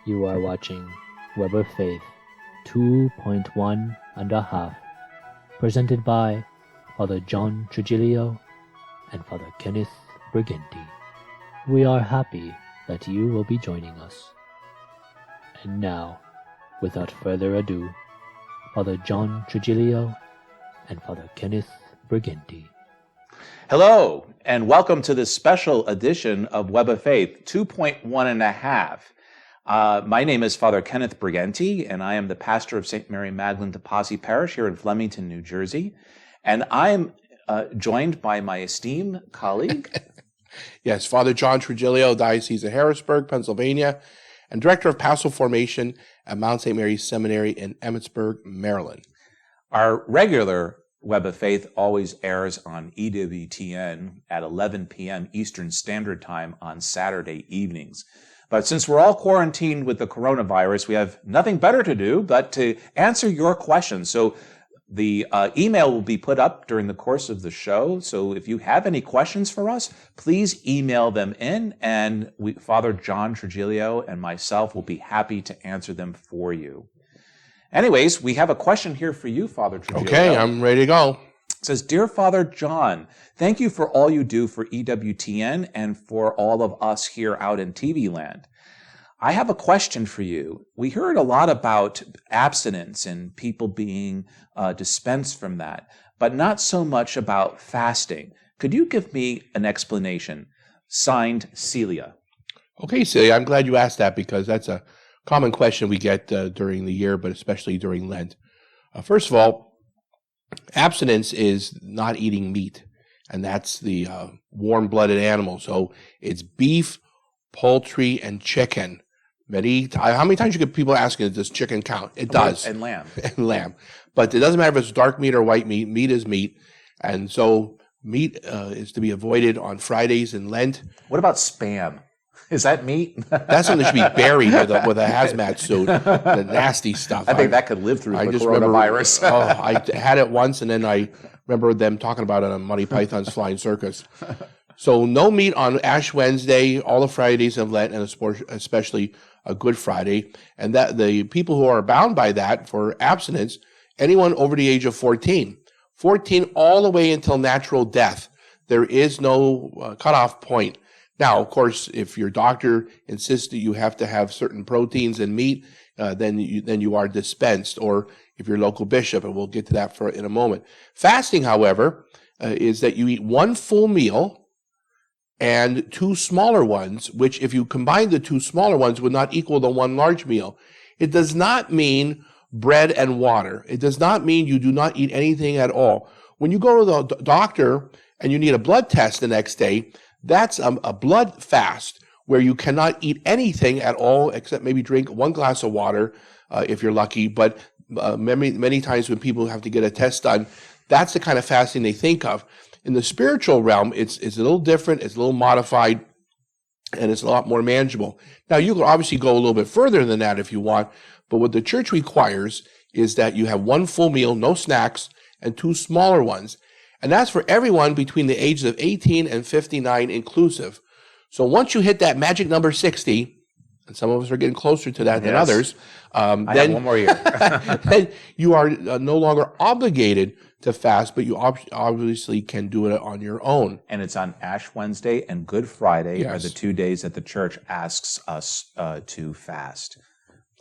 You are watching Web of Faith 2.1 and a half, presented by Father John Trujillo and Father Kenneth Briganti. We are happy that you will be joining us. And now, without further ado, Father John Trujillo and Father Kenneth Briganti. Hello, and welcome to this special edition of Web of Faith 2.1 and a half. My name is Father Kenneth Briganti, and I am the pastor of St. Mary Magdalene de Pazzi Parish here in Flemington, New Jersey. And I am joined by my esteemed colleague. Yes, Father John Trujillo, Diocese of Harrisburg, Pennsylvania, and Director of Pastoral Formation at Mount St. Mary's Seminary in Emmitsburg, Maryland. Our regular Web of Faith always airs on EWTN at 11 p.m. Eastern Standard Time on Saturday evenings. But since we're all quarantined with the coronavirus, we have nothing better to do but to answer your questions. So the email will be put up during the course of the show. So if you have any questions for us, please email them in, and Father John Trujillo and myself will be happy to answer them for you. Anyways, we have a question here for you, Father Trujillo. Okay, I'm ready to go. It says, Dear Father John, thank you for all you do for EWTN and for all of us here out in TV land. I have a question for you. We heard a lot about abstinence and people being dispensed from that, but not so much about fasting. Could you give me an explanation? Signed, Celia. Okay, Celia, I'm glad you asked that because that's a common question we get during the year, but especially during Lent. First of all, abstinence is not eating meat, and that's the warm-blooded animal. So it's beef, poultry, and chicken. How many times you get people asking, does chicken count? It does. And lamb. And lamb. But it doesn't matter if it's dark meat or white meat. Meat is meat. And so meat is to be avoided on Fridays in Lent. What about Spam? Is that meat? That's something that should be buried with a hazmat suit, the nasty stuff. I think that could live through the coronavirus. I had it once, and then I remember them talking about it on Monty Python's Flying Circus. So no meat on Ash Wednesday, all the Fridays of Lent, and especially a Good Friday. And that the people who are bound by that for abstinence, anyone over the age of 14 all the way until natural death. There is no cutoff point. Now, of course, if your doctor insists that you have to have certain proteins and meat, then you are dispensed, or if you're local bishop, and we'll get to that in a moment. Fasting, however, is that you eat one full meal and two smaller ones, which if you combine the two smaller ones would not equal the one large meal. It does not mean bread and water. It does not mean you do not eat anything at all. When you go to the doctor and you need a blood test the next day, that's a blood fast where you cannot eat anything at all except maybe drink one glass of water if you're lucky. But many times when people have to get a test done, that's the kind of fasting they think of. In the spiritual realm, it's a little different, it's a little modified, and it's a lot more manageable. Now, you can obviously go a little bit further than that if you want, but what the church requires is that you have one full meal, no snacks, and two smaller ones. And that's for everyone between the ages of 18 and 59 inclusive. So once you hit that magic number 60, and some of us are getting closer to that than others, I have one more year. then you are no longer obligated to fast, but you obviously can do it on your own. And it's on Ash Wednesday and Good Friday are the 2 days that the church asks us to fast.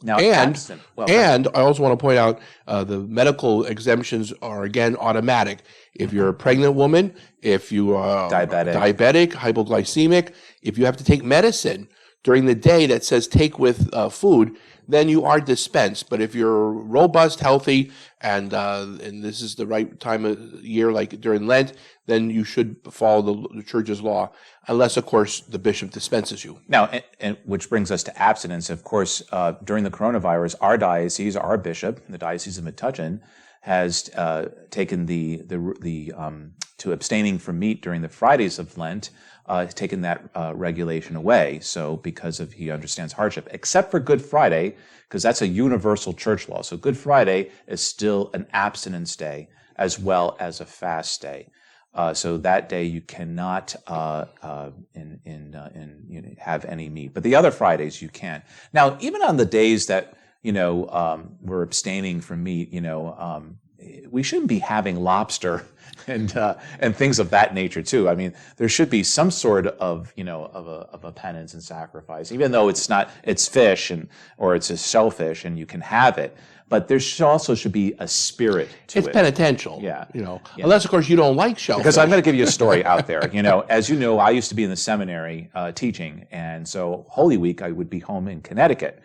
Now, and I also want to point out the medical exemptions are, again, automatic. If you're a pregnant woman, if you are diabetic, hypoglycemic, if you have to take medicine during the day that says take with food, then you are dispensed. But if you're robust, healthy, and this is the right time of year, like during Lent, then you should follow the church's law, unless, of course, the bishop dispenses you. Now, and which brings us to abstinence. Of course, during the coronavirus, our diocese, our bishop, the Diocese of Metuchen, has taken to abstaining from meat during the Fridays of Lent, taken that regulation away. So because he understands hardship, except for Good Friday, because that's a universal church law. So Good Friday is still an abstinence day as well as a fast day. So that day you cannot have any meat. But the other Fridays you can. Now, even on the days that we're abstaining from meat, we shouldn't be having lobster and things of that nature too. I mean, there should be some sort of a penance and sacrifice, even though it's fish or it's a shellfish and you can have it. But there should be a spirit to it. It's penitential. Yeah. Unless of course you don't like shellfish. Because I'm going to give you a story out there. As you know, I used to be in the seminary teaching, and so Holy Week I would be home in Connecticut.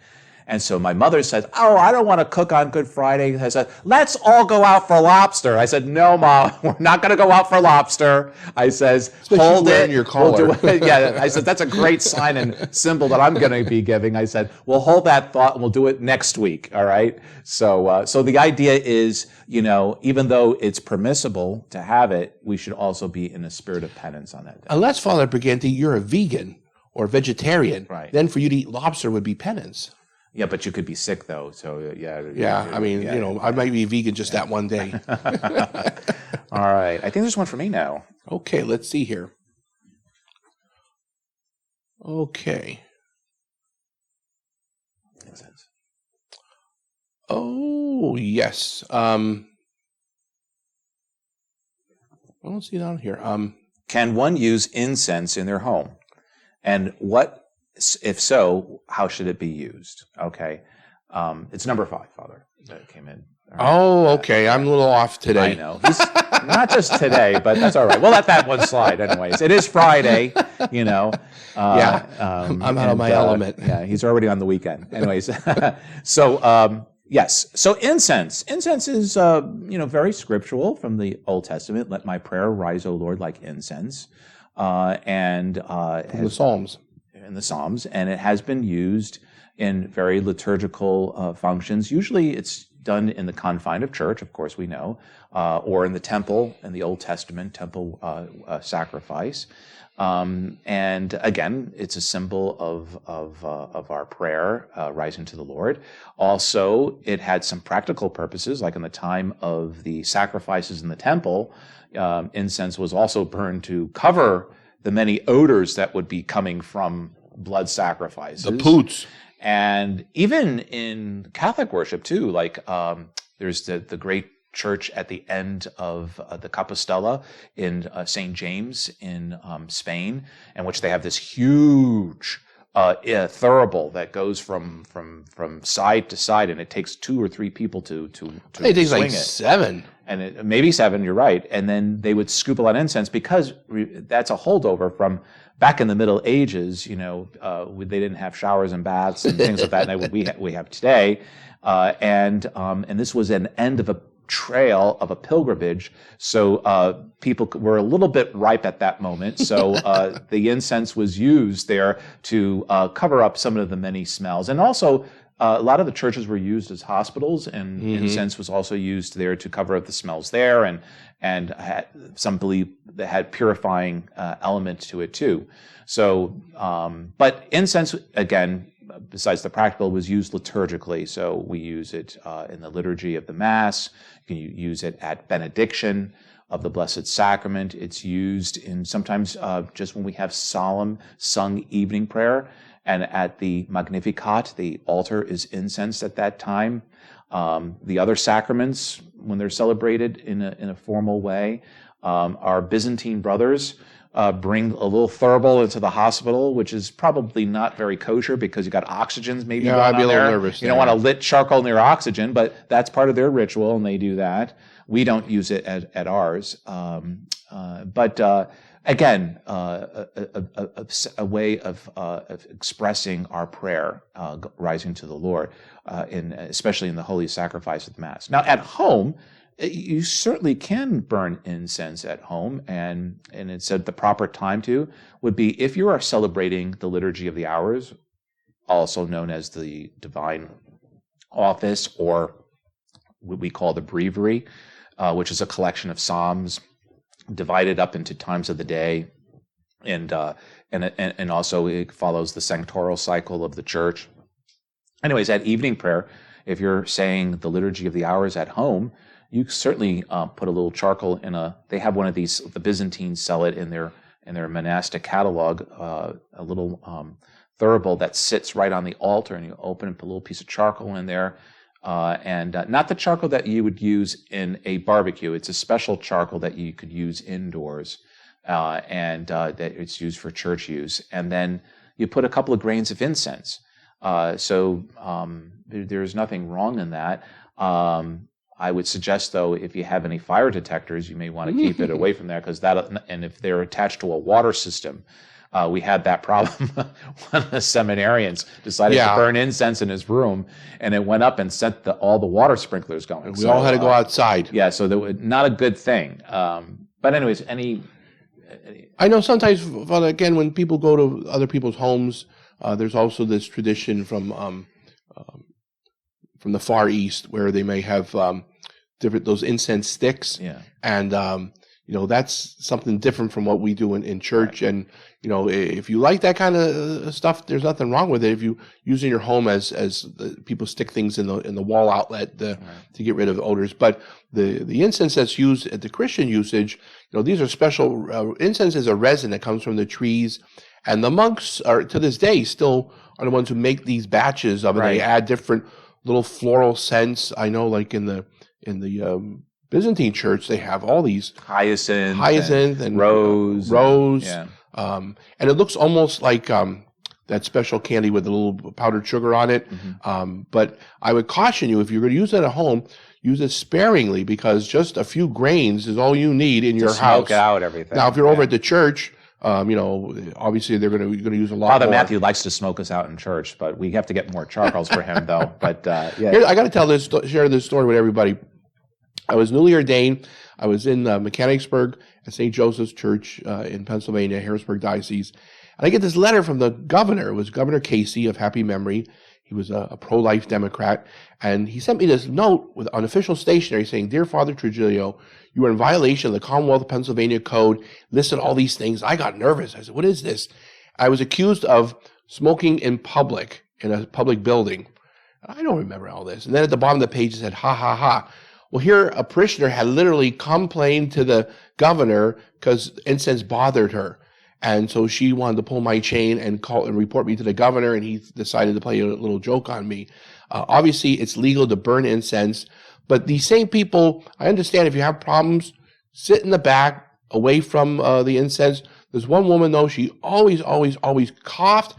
And so my mother said, "Oh, I don't want to cook on Good Friday." I said, "Let's all go out for lobster." I said, "No, Mom, we're not going to go out for lobster." I says, "Hold it." Your collar. Yeah, I said, "That's a great sign and symbol that I'm going to be giving." I said, "We'll hold that thought and we'll do it next week." All right. So the idea is, even though it's permissible to have it, we should also be in a spirit of penance on that day. Unless, Father Briganti, you're a vegan or vegetarian, right? Then for you to eat lobster would be penance. Yeah, but you could be sick though, so yeah. Yeah, I mean, I might be vegan just that one day. All right, I think there's one for me now. Okay, let's see here. Okay. Oh, yes. I don't see it on here. Can one use incense in their home? And if so, how should it be used? Okay. It's number 5, Father, that came in. Right. Oh, okay. I'm a little off today. I know. He's not just today, but that's all right. We'll let that one slide anyways. It is Friday, I'm out of my element. Yeah, he's already on the weekend. Anyways, so, yes. So incense. Incense is, very scriptural from the Old Testament. Let my prayer rise, O Lord, like incense. From the Psalms. In the Psalms, and it has been used in very liturgical functions. Usually it's done in the confine of church, of course we know, or in the temple, in the Old Testament temple sacrifice. And again, it's a symbol of our prayer rising to the Lord. Also, it had some practical purposes, like in the time of the sacrifices in the temple, incense was also burned to cover the many odors that would be coming from blood sacrifices. The poots. And even in Catholic worship too, like there's the great church at the end of the Compostela in St. James in Spain, in which they have this huge thurible that goes from side to side, and it takes 2 or 3 people to it takes swing like 7. And maybe 7, you're right. And then they would scoop a lot of incense because that's a holdover from back in the Middle Ages. They didn't have showers and baths and things like that we have today. And this was an end of a trail of a pilgrimage. So people were a little bit ripe at that moment. So the incense was used there to cover up some of the many smells. And also, a lot of the churches were used as hospitals, and incense was also used there to cover up the smells there, and some believe that had purifying element to it too. So, but incense, again, besides the practical, was used liturgically. So we use it in the liturgy of the Mass. You can use it at benediction of the Blessed Sacrament. It's used in sometimes just when we have solemn sung evening prayer. And at the Magnificat, the altar is incensed at that time. The other sacraments, when they're celebrated in a formal way, our Byzantine brothers bring a little thurible into the hospital, which is probably not very kosher because you got oxygens maybe going I'd be on a little there. nervous. You don't want to lit charcoal near oxygen, but that's part of their ritual, and they do that. We don't use it at ours. Again, a way of expressing our prayer, rising to the Lord, especially in the holy sacrifice of the Mass. Now, at home, you certainly can burn incense at home, and it said the proper time would be if you are celebrating the Liturgy of the Hours, also known as the Divine Office, or what we call the Breviary, which is a collection of psalms divided up into times of the day, and also it follows the sanctoral cycle of the church. Anyways, at evening prayer, if you're saying the Liturgy of the Hours at home, you certainly put a little charcoal in they have one of these, the Byzantines sell it in their monastic catalog, a little thurible that sits right on the altar, and you open it, put a little piece of charcoal in there, and not the charcoal that you would use in a barbecue. It's a special charcoal that you could use indoors, and that it's used for church use. And then you put a couple of grains of incense. So there's nothing wrong in that. I would suggest, though, if you have any fire detectors, you may want to keep it away from there, because and if they're attached to a water system, we had that problem when the seminarians decided to burn incense in his room, and it went up and set all the water sprinklers going. And we all had to go outside. Yeah, so that was not a good thing. But anyways, I know sometimes, Father, again, when people go to other people's homes, there's also this tradition from the Far East where they may have those incense sticks. Yeah. And, that's something different from what we do in church. Right. And, if you like that kind of stuff, there's nothing wrong with it. If you use in your home as people stick things in the wall outlet to get rid of odors. But the incense that's used at the Christian usage, these are special. Incense is a resin that comes from the trees. And the monks are, to this day, still are the ones who make these batches of it. Right. They add different little floral scents. I know, like in the Byzantine church, they have all these hyacinth and rose. Yeah. And it looks almost like that special candy with a little powdered sugar on it. Mm-hmm. But I would caution you, if you're going to use it at home, use it sparingly, because just a few grains is all you need in your house. Smoke out everything. Now, if you're over at the church, obviously they're going to use a lot. Father more. Matthew likes to smoke us out in church, but we have to get more charcoals for him, though. But Here, I got to share this story with everybody. I was newly ordained. I was in Mechanicsburg at St. Joseph's Church in Pennsylvania, Harrisburg Diocese, and I get this letter from the governor. It was Governor Casey of happy memory. He was a pro-life Democrat, and he sent me this note on official stationery saying, "Dear Father Trujillo, you are in violation of the Commonwealth of Pennsylvania Code." Listed all these things. I got nervous. I said, "What is this?" I was accused of smoking in public in a public building. I don't remember all this. And then at the bottom of the page it said, "Ha ha ha." Well, here a parishioner had literally complained to the governor because incense bothered her. And so she wanted to pull my chain and call and report me to the governor, and he decided to play a little joke on me. Obviously, it's legal to burn incense, but these same people, I understand if you have problems, sit in the back, away from the incense. There's one woman, though, she always coughed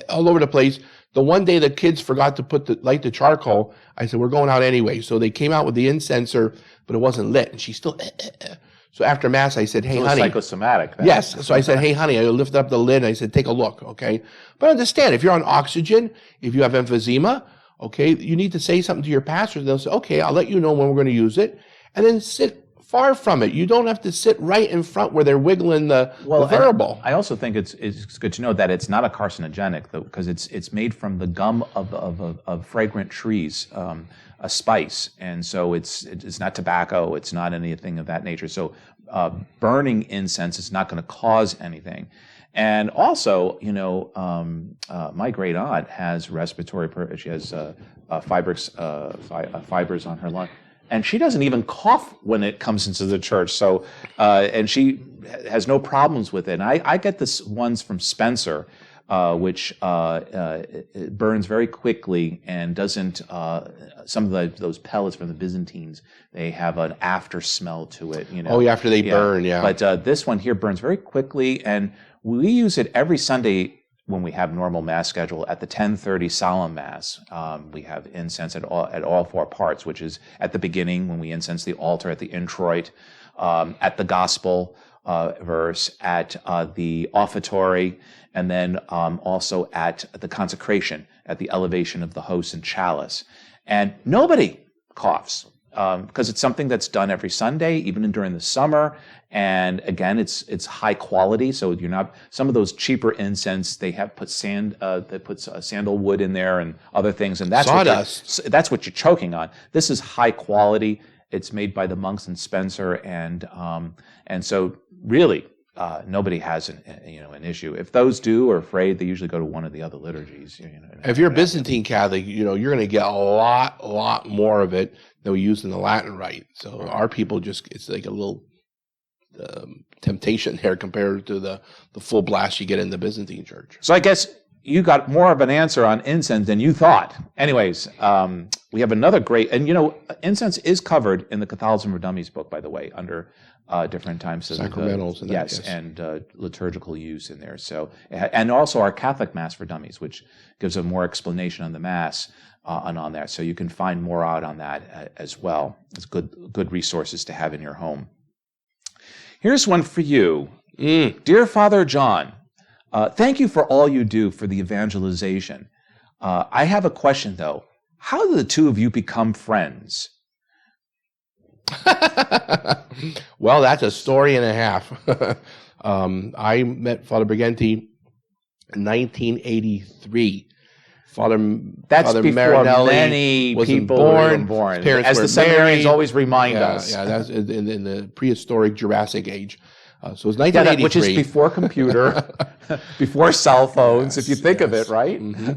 all over the place. The one day the kids forgot to light the charcoal, I said, "We're going out anyway." So they came out with the incenser, but it wasn't lit, and she still. So after Mass, I said, "Hey, honey." Psychosomatic. Then. Yes. So I said, "Hey, honey," I lifted up the lid, and I said, "Take a look, okay?" But understand, if you're on oxygen, if you have emphysema, okay, you need to say something to your pastor. They'll say, "Okay, I'll let you know when we're going to use it," and then sit far from it. You don't have to sit right in front where they're wiggling the variable. I also think it's good to know that it's not a carcinogenic, though, because it's made from the gum of fragrant trees, a spice, and so it's not tobacco. It's not anything of that nature. So burning incense is not going to cause anything. And also, my great aunt has she has fibers on her lung. And she doesn't even cough when it comes into the church. So, and she has no problems with it. And I get this ones from Spencer, which it burns very quickly and doesn't. Some of those pellets from the Byzantines, they have an after smell to it. Oh, yeah, after they burn, yeah. But this one here burns very quickly, and we use it every Sunday when we have normal Mass schedule. At the 10:30 solemn Mass, we have incense at all four parts, which is at the beginning when we incense the altar, at the introit, at the Gospel verse, at the offertory, and then also at the consecration, at the elevation of the host and chalice. And nobody coughs because it's something that's done every Sunday, even during the summer. And again, it's high quality, so you're not. Some of those cheaper incense, they have put sandalwood in there and other things, and that's sawdust. That's what you're choking on. This is high quality. It's made by the monks in Spencer, and so really, nobody has an issue. If those do or afraid, they usually go to one of the other liturgies. If you're a Byzantine Catholic, you're going to get a lot more of it than we use in the Latin Rite. So our people it's like a little temptation there compared to the full blast you get in the Byzantine Church. So I guess you got more of an answer on incense than you thought. Anyways, we have another great, and incense is covered in the Catholicism for Dummies book, by the way, under different times of sacramentals and yes, and liturgical use in there. So, and also our Catholic Mass for Dummies, which gives a more explanation on the Mass and on that. So you can find more out on that as well. It's good resources to have in your home. Here's one for you, dear Father John. Thank you for all you do for the evangelization. I have a question though. How did the two of you become friends? Well, that's a story and a half. I met Father Briganti in 1983. That's Father before Marinelli many wasn't people born. were born. Parents As were the seminarians married. always remind us. Yeah, that's in the prehistoric Jurassic age. So it was 1983. Which is before computer, before cell phones, if you think of it, right? Mm-hmm.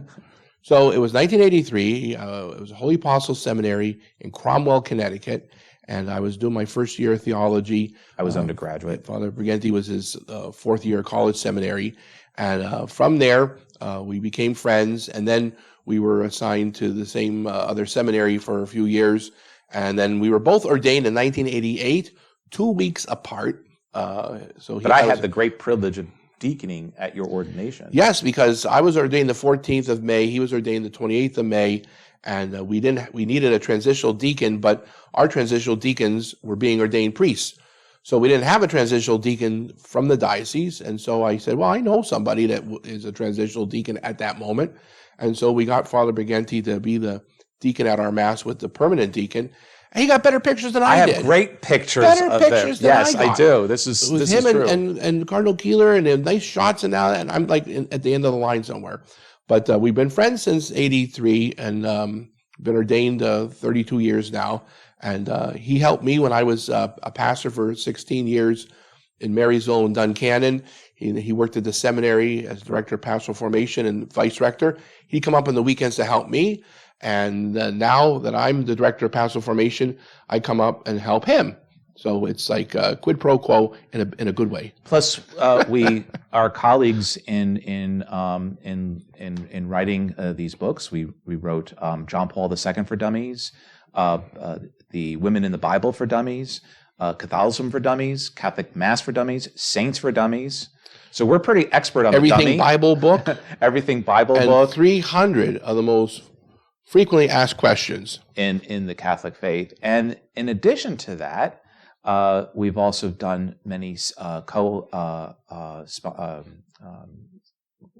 So it was 1983. It was a Holy Apostles Seminary in Cromwell, Connecticut. And I was doing my first year of theology. I was undergraduate. Father Briganti was his fourth year college seminary. And from there, we became friends. And then we were assigned to the same other seminary for a few years. And then we were both ordained in 1988, 2 weeks apart. But I had the great privilege of deaconing at your ordination. Yes, because I was ordained the 14th of May. He was ordained the 28th of May. And we needed a transitional deacon, but our transitional deacons were being ordained priests. So we didn't have a transitional deacon from the diocese. And so I said, well, I know somebody that is a transitional deacon at that moment. And so we got Father Briganti to be the deacon at our Mass with the permanent deacon. And he got better pictures than I did. I have great pictures better of pictures them. than Yes, I got. I do. This is him true. and Cardinal Keeler, and they have nice shots and now, and I'm like at the end of the line somewhere. But we've been friends since 83 and been ordained 32 years now. And he helped me when I was a pastor for 16 years in Marysville and Duncannon. He worked at the seminary as director of pastoral formation and vice rector. He'd come up on the weekends to help me. And now that I'm the director of pastoral formation, I come up and help him. So it's like quid pro quo in a good way. Plus, we are colleagues in writing these books. We wrote John Paul II for Dummies, the Women in the Bible for Dummies, Catholicism for Dummies, Catholic Mass for Dummies, Saints for Dummies. So we're pretty expert on Everything the dummy. Bible book. Everything Bible and book. 300 of the most frequently asked questions in the Catholic faith. And in addition to that, we've also done many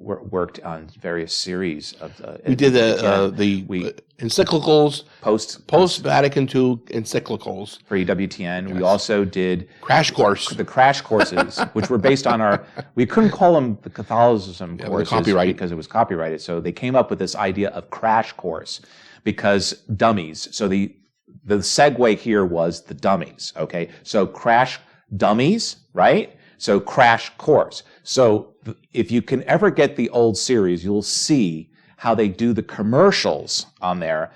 worked on various series of. We did the encyclicals, post Vatican II encyclicals for EWTN. Yes. We also did crash course, the crash courses, which were based on our. We couldn't call them the Catholicism courses because it was copyrighted. So they came up with this idea of crash course because dummies. So the segue here was the dummies. Okay, so crash dummies, right? So crash course. So if you can ever get the old series, you'll see how they do the commercials on there.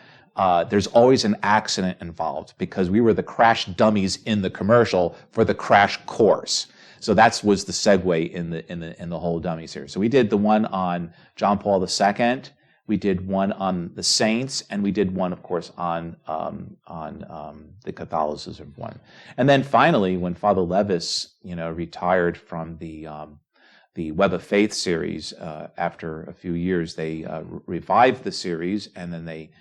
There's always an accident involved because we were the crash dummies in the commercial for the crash course. So that was the segue in the whole dummy series. So we did the one on John Paul II. We did one on the saints, and we did one, of course, on the Catholicism one. And then finally, when Father Levis, retired from the Web of Faith series, after a few years, they revived the series, and then they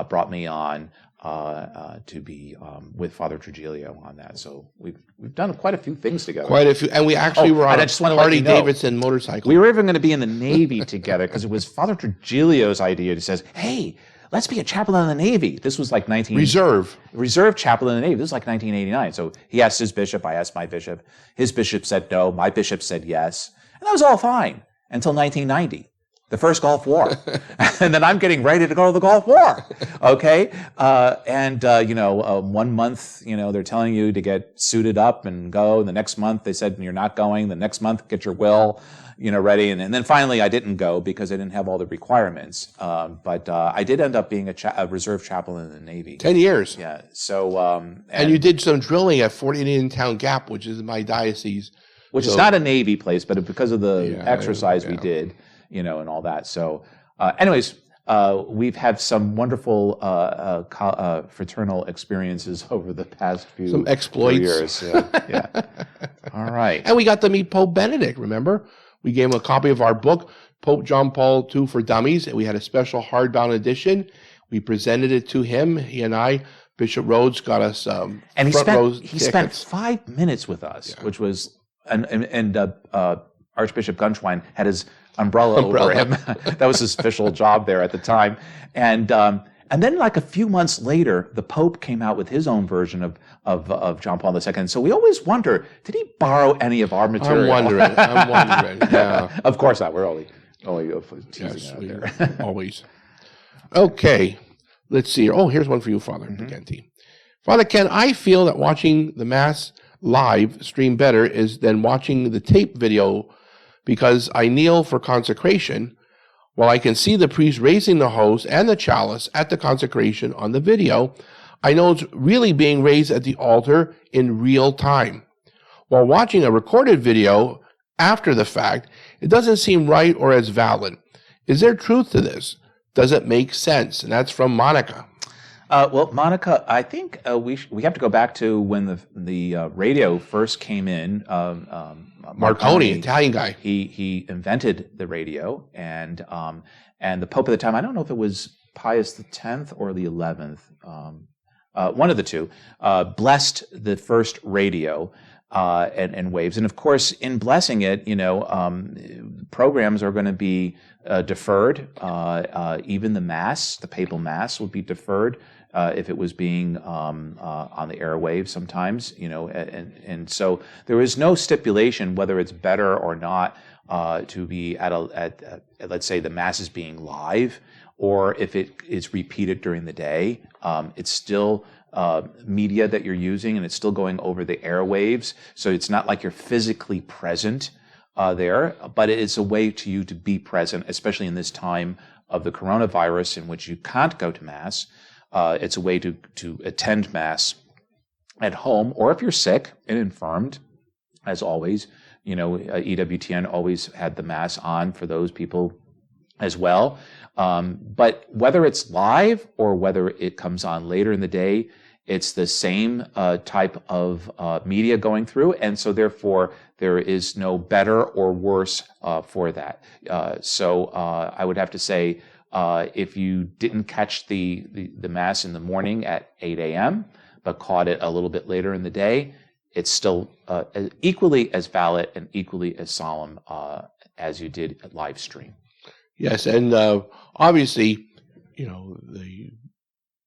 brought me on to be with Father Trujillo on that. So we've done quite a few things together. Quite a few, and we actually were on a Harley Davidson motorcycle. We were even going to be in the Navy together because it was Father Trujillo's idea. He says, "Hey, let's be a chaplain in the Navy." This was like reserve chaplain in the Navy. This was like 1989. So he asked his bishop. I asked my bishop. His bishop said no. My bishop said yes, and that was all fine until 1990. the first Gulf War. And then I'm getting ready to go to the Gulf War. Okay. 1 month, they're telling you to get suited up and go. And the next month they said, you're not going. The next month, get your will, ready. And then finally I didn't go because I didn't have all the requirements. But I did end up being a reserve chaplain in the Navy. 10 years. Yeah. So, and you did some drilling at Fort Indian Town Gap, which is in my diocese. Which is not a Navy place, but because of the exercise we did, and all that. So, anyways, we've had some wonderful fraternal experiences over the past few exploits. Years. Yeah. All right. And we got to meet Pope Benedict, remember? We gave him a copy of our book, Pope John Paul II for Dummies, and we had a special hardbound edition. We presented it to him. He and I, Bishop Rhodes, got us and he spent 5 minutes with us, which was and Archbishop Gunschwein had his umbrella over him. That was his official job there at the time. And then like a few months later, the Pope came out with his own version of John Paul II. So we always wonder, did he borrow any of our material? I'm wondering. Yeah. Of course not. We're only teasing out there. Always. Okay. Let's see. Oh, here's one for you, Father Genti. Father Ken, I feel that watching the Mass live stream better than watching the tape video because I kneel for consecration. While I can see the priest raising the host and the chalice at the consecration on the video, I know it's really being raised at the altar in real time. While watching a recorded video after the fact, it doesn't seem right or as valid. Is there truth to this? Does it make sense? And that's from Monica. Well, Monica, I think we have to go back to when the radio first came in. Marconi, Italian guy. He invented the radio, and the Pope at the time, I don't know if it was Pius X or the 11th, one of the two, blessed the first radio and waves. And of course, in blessing it, programs are going to be deferred. Even the Mass, the papal Mass, would be deferred if it was being on the airwaves sometimes, and so there is no stipulation whether it's better or not to be at let's say the Mass is being live, or if it is repeated during the day. It's still media that you're using, and it's still going over the airwaves, so it's not like you're physically present there, but it's a way to you to be present, especially in this time of the coronavirus in which you can't go to Mass. It's a way to attend Mass at home, or if you're sick and infirmed, as always, EWTN always had the Mass on for those people as well. But whether it's live or whether it comes on later in the day, it's the same type of media going through, and so therefore there is no better or worse for that. So I would have to say, if you didn't catch the Mass in the morning at 8 a.m., but caught it a little bit later in the day, it's still equally as valid and equally as solemn as you did at live stream. Yes, and obviously, the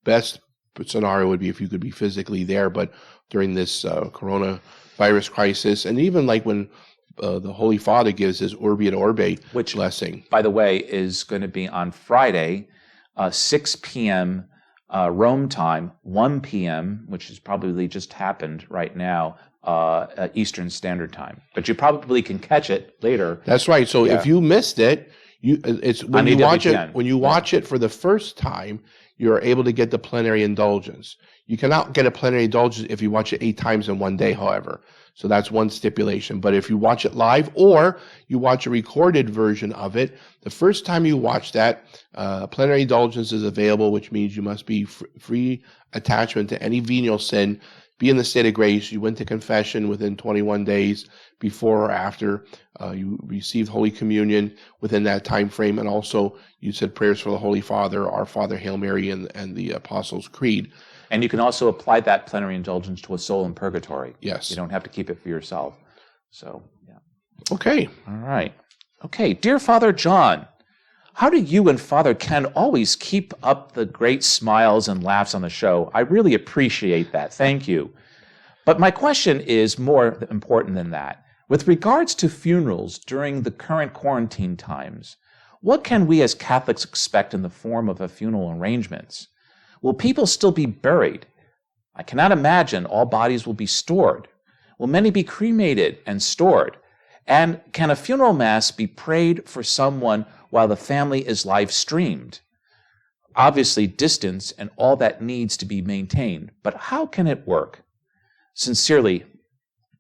best scenario would be if you could be physically there, but during this coronavirus crisis, and even like when the Holy Father gives his Urbi et Orbe blessing. By the way, is going to be on Friday, 6 p.m. Rome time, 1 p.m., which has probably just happened right now, Eastern Standard Time. But you probably can catch it later. That's right. So if you missed it, when you watch it for the first time, you're able to get the plenary indulgence. You cannot get a plenary indulgence if you watch it 8 times in one day, however. So that's one stipulation. But if you watch it live or you watch a recorded version of it, the first time you watch that, plenary indulgence is available, which means you must be free attachment to any venial sin, be in the state of grace. You went to confession within 21 days before or after. You received Holy Communion within that time frame. And also you said prayers for the Holy Father, Our Father, Hail Mary, and the Apostles' Creed. And you can also apply that plenary indulgence to a soul in purgatory. Yes. You don't have to keep it for yourself. So, yeah. Okay. All right. Okay. Dear Father John, how do you and Father Ken always keep up the great smiles and laughs on the show? I really appreciate that. Thank you. But my question is more important than that. With regards to funerals during the current quarantine times, what can we as Catholics expect in the form of a funeral arrangements? Will people still be buried? I cannot imagine all bodies will be stored. Will many be cremated and stored? And can a funeral mass be prayed for someone while the family is live streamed? Obviously, distance and all that needs to be maintained, but how can it work? Sincerely,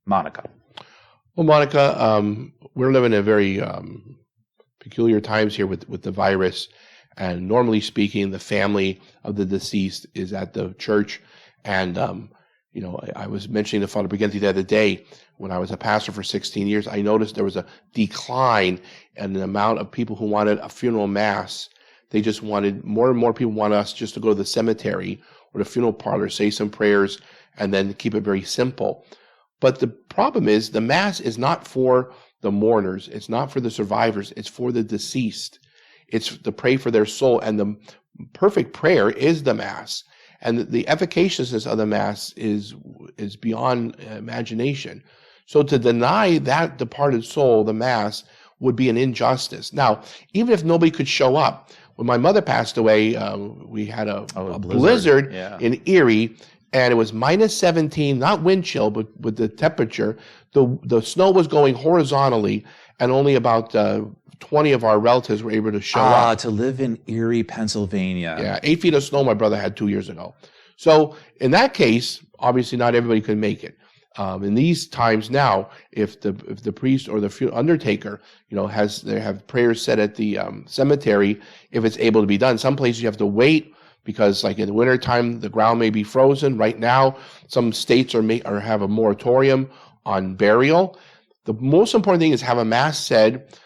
Monica. Well, Monica, we're living in very peculiar times here with the virus, and normally speaking, the family of the deceased is at the church. And I was mentioning to Father Briganti the other day, when I was a pastor for 16 years, I noticed there was a decline in the amount of people who wanted a funeral mass. They just wanted, more and more people want us just to go to the cemetery or the funeral parlor, say some prayers, and then keep it very simple. But the problem is, the mass is not for the mourners. It's not for the survivors. It's for the deceased. It's to pray for their soul. And the perfect prayer is the mass. And the efficaciousness of the mass is beyond imagination. So to deny that departed soul the mass would be an injustice. Now, even if nobody could show up, when my mother passed away, we had a blizzard in Erie, and it was minus 17, not wind chill, but with the temperature. The snow was going horizontally, and only about 20 of our relatives were able to show up. To live in Erie, Pennsylvania. Yeah, 8 feet of snow my brother had 2 years ago. So in that case, obviously not everybody could make it. In these times now, if the priest or the undertaker, they have prayers said at the cemetery, if it's able to be done. Some places you have to wait, because like in the wintertime, the ground may be frozen. Right now, some states have a moratorium on burial. The most important thing is have a mass said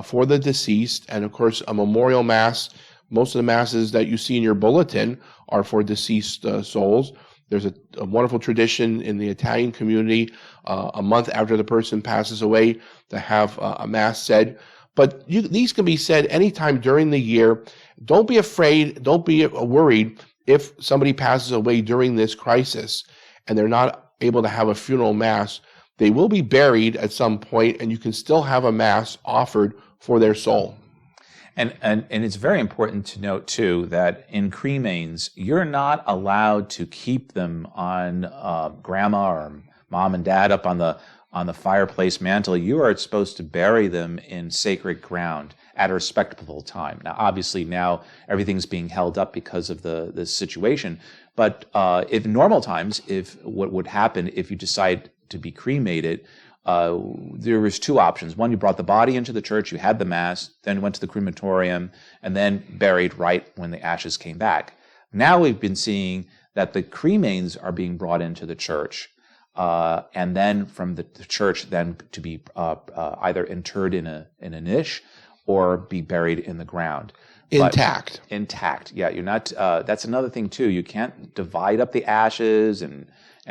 for the deceased, and of course a memorial mass. Most of the masses that you see in your bulletin are for deceased souls. There's a wonderful tradition in the Italian community, a month after the person passes away, to have a mass said. But these can be said anytime during the year. Don't be afraid, don't be worried if somebody passes away during this crisis and they're not able to have a funeral mass. They will be buried at some point, and you can still have a mass offered for their soul. And it's very important to note, too, that in cremains, you're not allowed to keep them on grandma or mom and dad up on the fireplace mantle. You are supposed to bury them in sacred ground at a respectable time. Now, obviously, now everything's being held up because of this situation. But if in normal times, what would happen if you decide to be cremated, there was two options. One, you brought the body into the church, you had the mass, then went to the crematorium, and then buried right when the ashes came back. Now we've been seeing that the cremains are being brought into the church, and then from the church then to be either interred in a niche or be buried in the ground. Intact. Intact, yeah. You're not. That's another thing too. You can't divide up the ashes, and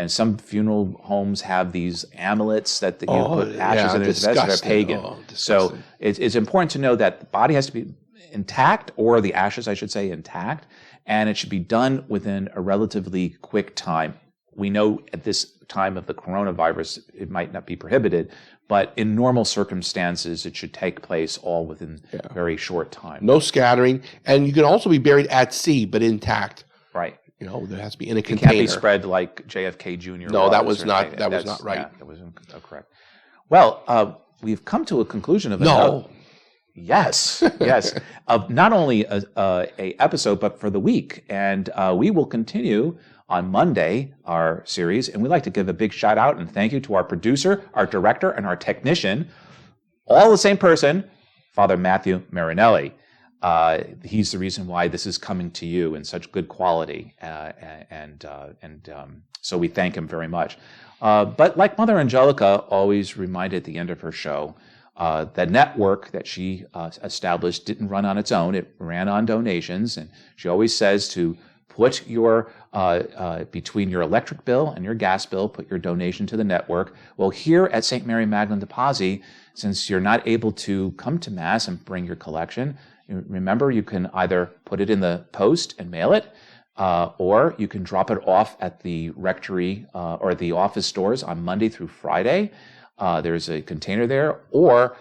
some funeral homes have these amulets that you put ashes in. They're pagan. So it's important to know that the body has to be intact, or the ashes, I should say, intact, and it should be done within a relatively quick time. We know at this time of the coronavirus, it might not be prohibited, but in normal circumstances, it should take place all within a very short time. No scattering, and you can also be buried at sea, but intact. Right. There has to be in a container. It can't be spread like JFK Jr. No, that was not right. Yeah, that wasn't correct. Well, we've come to a conclusion of No. Yes. Of not only a episode, but for the week. And we will continue on Monday, our series. And we'd like to give a big shout out and thank you to our producer, our director, and our technician, all the same person, Father Matthew Marinelli. He's the reason why this is coming to you in such good quality. So we thank him very much. But like Mother Angelica always reminded at the end of her show, the network that she established didn't run on its own. It ran on donations. And she always says to put your, between your electric bill and your gas bill, put your donation to the network. Well, here at St. Mary Magdalene de Pazzi, since you're not able to come to Mass and bring your collection, remember you can either put it in the post and mail it, or you can drop it off at the rectory or the office stores on Monday through Friday. There's a container there, or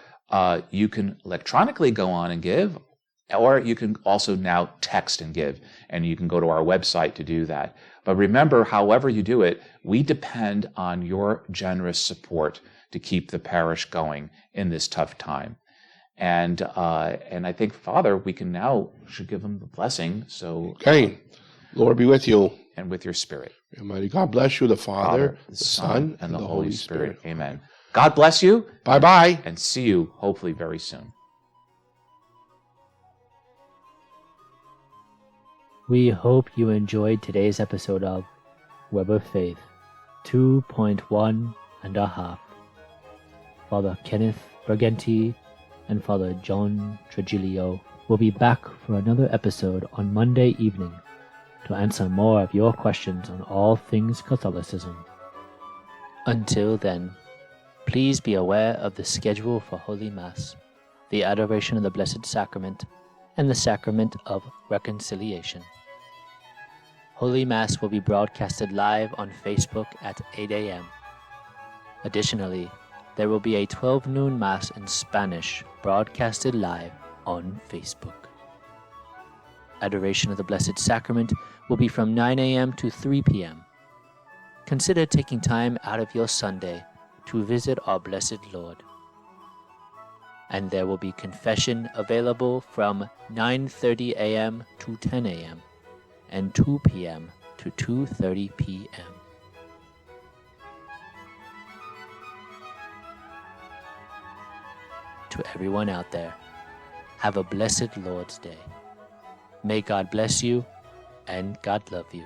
you can electronically go on and give, Or you can also now text and give, and you can go to our website to do that. But remember, however you do it, we depend on your generous support to keep the parish going in this tough time. And I think, Father, we should give them the blessing. So, Okay. Lord be with you. And with your spirit. Almighty God bless you, the Father, the Son, and the Holy Spirit. Amen. God bless you. Bye-bye. And see you hopefully very soon. We hope you enjoyed today's episode of Web of Faith 2.1 and a half. Father Kenneth Briganti and Father John Trigilio will be back for another episode on Monday evening to answer more of your questions on all things Catholicism. Until then, please be aware of the schedule for Holy Mass, the Adoration of the Blessed Sacrament, and the Sacrament of Reconciliation. Holy Mass will be broadcasted live on Facebook at 8 a.m. Additionally, there will be a 12 noon Mass in Spanish broadcasted live on Facebook. Adoration of the Blessed Sacrament will be from 9 a.m. to 3 p.m. Consider taking time out of your Sunday to visit our Blessed Lord. And there will be confession available from 9:30 a.m. to 10 a.m. and 2 p.m. to 2:30 p.m. To everyone out there, have a blessed Lord's Day. May God bless you, and God love you.